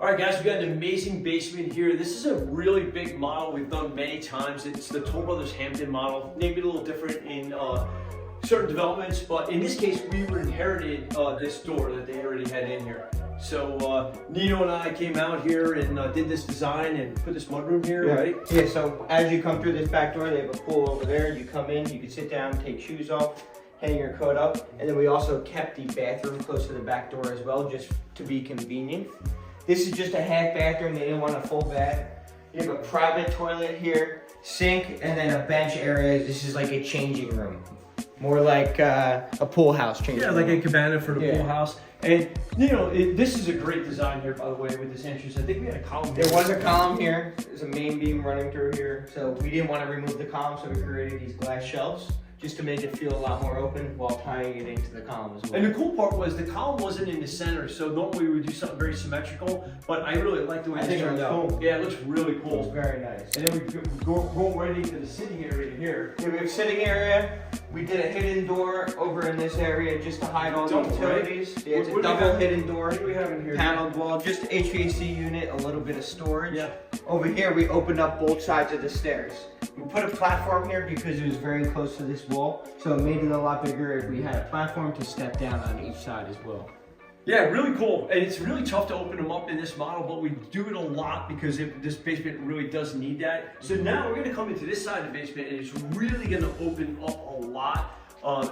All right, guys, we got an amazing basement here. This is a really big model we've done many times. It's the Toll Brothers Hampton model. Maybe a little different in certain developments, but in this case, we inherited this door that they already had in here. So Nino and I came out here and did this design and put this mudroom here, right? Yeah, so as you come through this back door, they have a pool over there. You come in, you can sit down, take shoes off, hang your coat up. And then we also kept the bathroom close to the back door as well, just to be convenient. This is just a half bathroom. They didn't want a full bath. You have a private toilet here, sink, and then a bench area. This is like a changing room. More like a pool house changing room. Yeah, like a cabana for the pool house. And you know, this is a great design here, by the way, with this entrance. I think we had a column here. There was a column here. There's a main beam running through here. So we didn't want to remove the column, so we created these glass shelves just to make it feel a lot more open while tying it into the column as well. And the cool part was the column wasn't in the center, so normally we would do something very symmetrical, but I really like the way this turned out. Cool. Yeah, it looks really cool. It's very nice. And then we go right into the sitting area here. Yeah, we have sitting area. We did a hidden door over in this area just to hide all the Double, utilities. right? Yeah, it's a What do we double have? hidden door. What do we have in here? Paneled wall, just HVAC unit, a little bit of storage. Yeah. Over here, we opened up both sides of the stairs. We put a platform here because it was very close to this wall, so it made it a lot bigger if we had a platform to step down on each side as well. Yeah, really cool. And it's really tough to open them up in this model, but we do it a lot because this basement really does need that. So now we're gonna come into this side of the basement and it's really gonna open up a lot.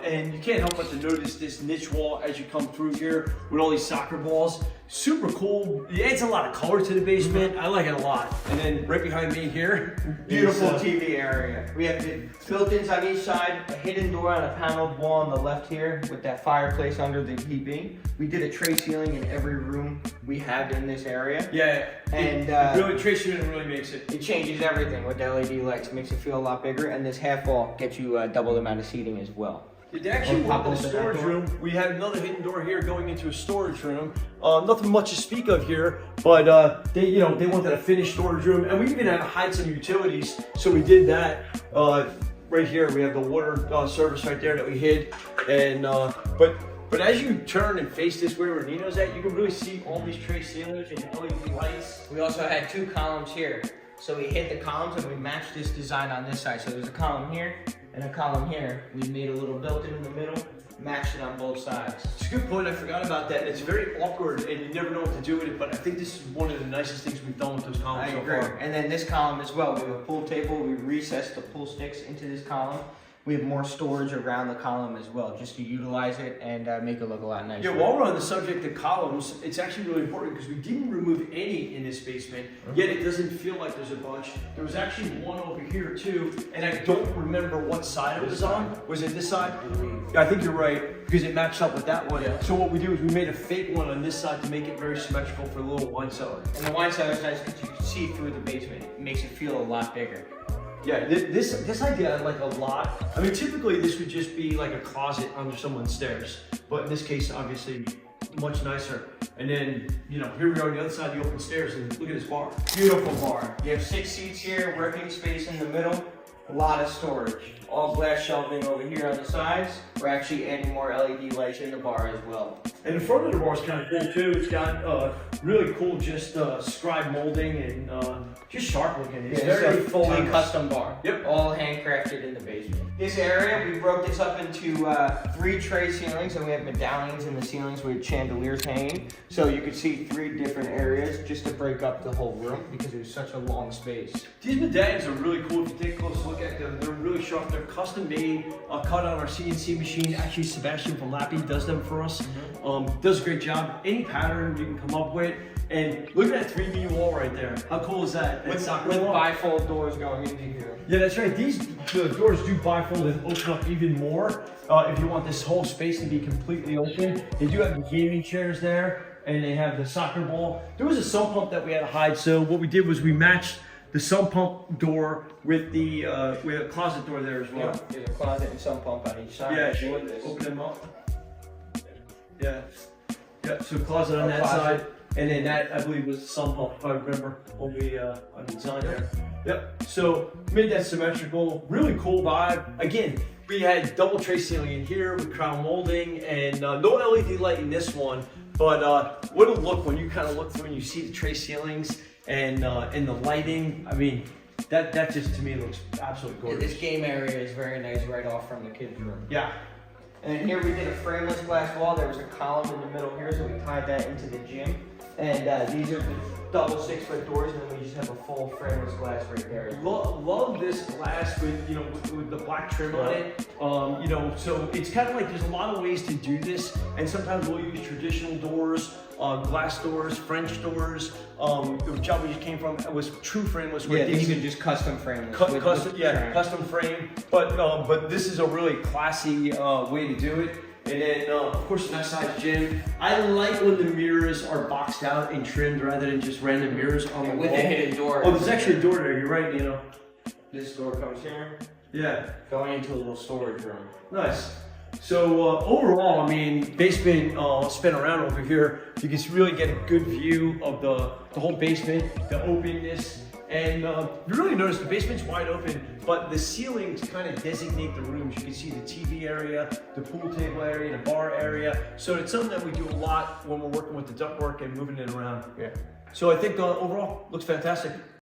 And you can't help but to notice this niche wall as you come through here with all these soccer balls. Super cool. It adds a lot of color to the basement. I like it a lot. And then right behind me here, Beautiful TV area. We have the built-ins on each side, a hidden door and a paneled wall on the left here with that fireplace under the heating. We did a tray ceiling in every room we have in this area. Yeah, And really tracing it really makes it. it changes everything with the LED lights. It makes it feel a lot bigger, and this half wall gets you double the amount of seating as well. It actually Pop went to the open that storage door. room. We had another hidden door here going into a storage room. Nothing much to speak of here, but they wanted a finished storage room, and we even had to hide some utilities, so we did that. Right here, we have the water service right there that we hid, and but as you turn and face this way where Nino's at, you can really see all these tray ceilings and LED lights. We also had two columns here. So we hit the columns and we matched this design on this side. So there's a column here and a column here. We made a little built-in in the middle, matched it on both sides. It's a good point. I forgot about that. It's very awkward, and you never know what to do with it. But I think this is one of the nicest things we've done with those columns so far. And then this column as well. We have a pool table. We recessed the pool sticks into this column. We have more storage around the column as well, just to utilize it and make it look a lot nicer. Yeah, while we're on the subject of columns, it's actually really important because we didn't remove any in this basement, yet it doesn't feel like there's a bunch. There was actually one over here too, and I don't remember what side it was on. Was it this side? I think you're right, because it matched up with that one. Yeah. So what we do is we made a fake one on this side to make it very symmetrical for the little wine cellar. And the wine cellar is nice because you can see through the basement. It makes it feel a lot bigger. Yeah, this idea I like a lot. I mean, typically this would just be like a closet under someone's stairs, but in this case, obviously, much nicer. And then, you know, here we are on the other side of the open stairs, and look at this bar. Beautiful bar. You have 6 seats here, working space in the middle, a lot of storage. All glass shelving over here on the sides. We're actually adding more LED lights in the bar as well. And the front of the bar is kind of cool too. It's got really cool just scribe molding and just sharp looking. It's It's very a fully timeless. custom bar. Yep. All handcrafted in the basement. This area, we broke this up into 3 tray ceilings, and we have medallions in the ceilings with chandeliers hanging. So you could see 3 different areas just to break up the whole room because it was such a long space. These medallions are really cool. If you take a close look at them, they're really sharp. They're custom made, cut on our CNC machine. Actually, Sebastian from Lappy does them for us. Does a great job. Any pattern you can come up with. And look at that 3D wall right there. How cool is that? With bifold doors going into here. Yeah, that's right. The doors do bifold and open up even more. If you want this whole space to be completely open. They do have the gaming chairs there, and they have the soccer ball. There was a sump pump that we had to hide, so what we did was we matched the sump pump door with the with a closet door there as well. Yeah, there's a closet and sump pump on each side. Yeah, Sure. open them up. Yeah. Yeah, so closet on A that closet. side. And then that, I believe, was the sump pump, if I remember, when we designed there. Yep, so made that symmetrical, really cool vibe. Again, we had double tray ceiling in here with crown molding and no LED light in this one, But what a look when you kind of look through and you see the tray ceilings and the lighting. I mean, that just to me looks absolutely gorgeous. This game area is very nice right off from the kids' room. Yeah. And then here we did a frameless glass wall. There was a column in the middle here, so we tied that into the gym. And these are the double 6-foot doors, and then we just have a full frameless glass right there. Love this glass with with the black trim on it. So it's kind of like there's a lot of ways to do this, and sometimes we'll use traditional doors, glass doors, French doors. The job we just came from was true frameless. Yeah, these these are just custom frameless. Custom frame. But this is a really classy way to do it. And then, of course, the nice size gym. I like when the mirrors are boxed out and trimmed rather than just random mirrors on the wall. With a hidden door. Oh, there's actually a door there. You're right, This door comes here, Yeah, going into a little storage room. nice. So overall, I mean, basement, spin around over here, you can really get a good view of the whole basement, the openness. And you really notice the basement's wide open, but the ceilings kind of designate the rooms. You can see the TV area, the pool table area, the bar area. So it's something that we do a lot when we're working with the ductwork and moving it around. Yeah. So I think overall, looks fantastic.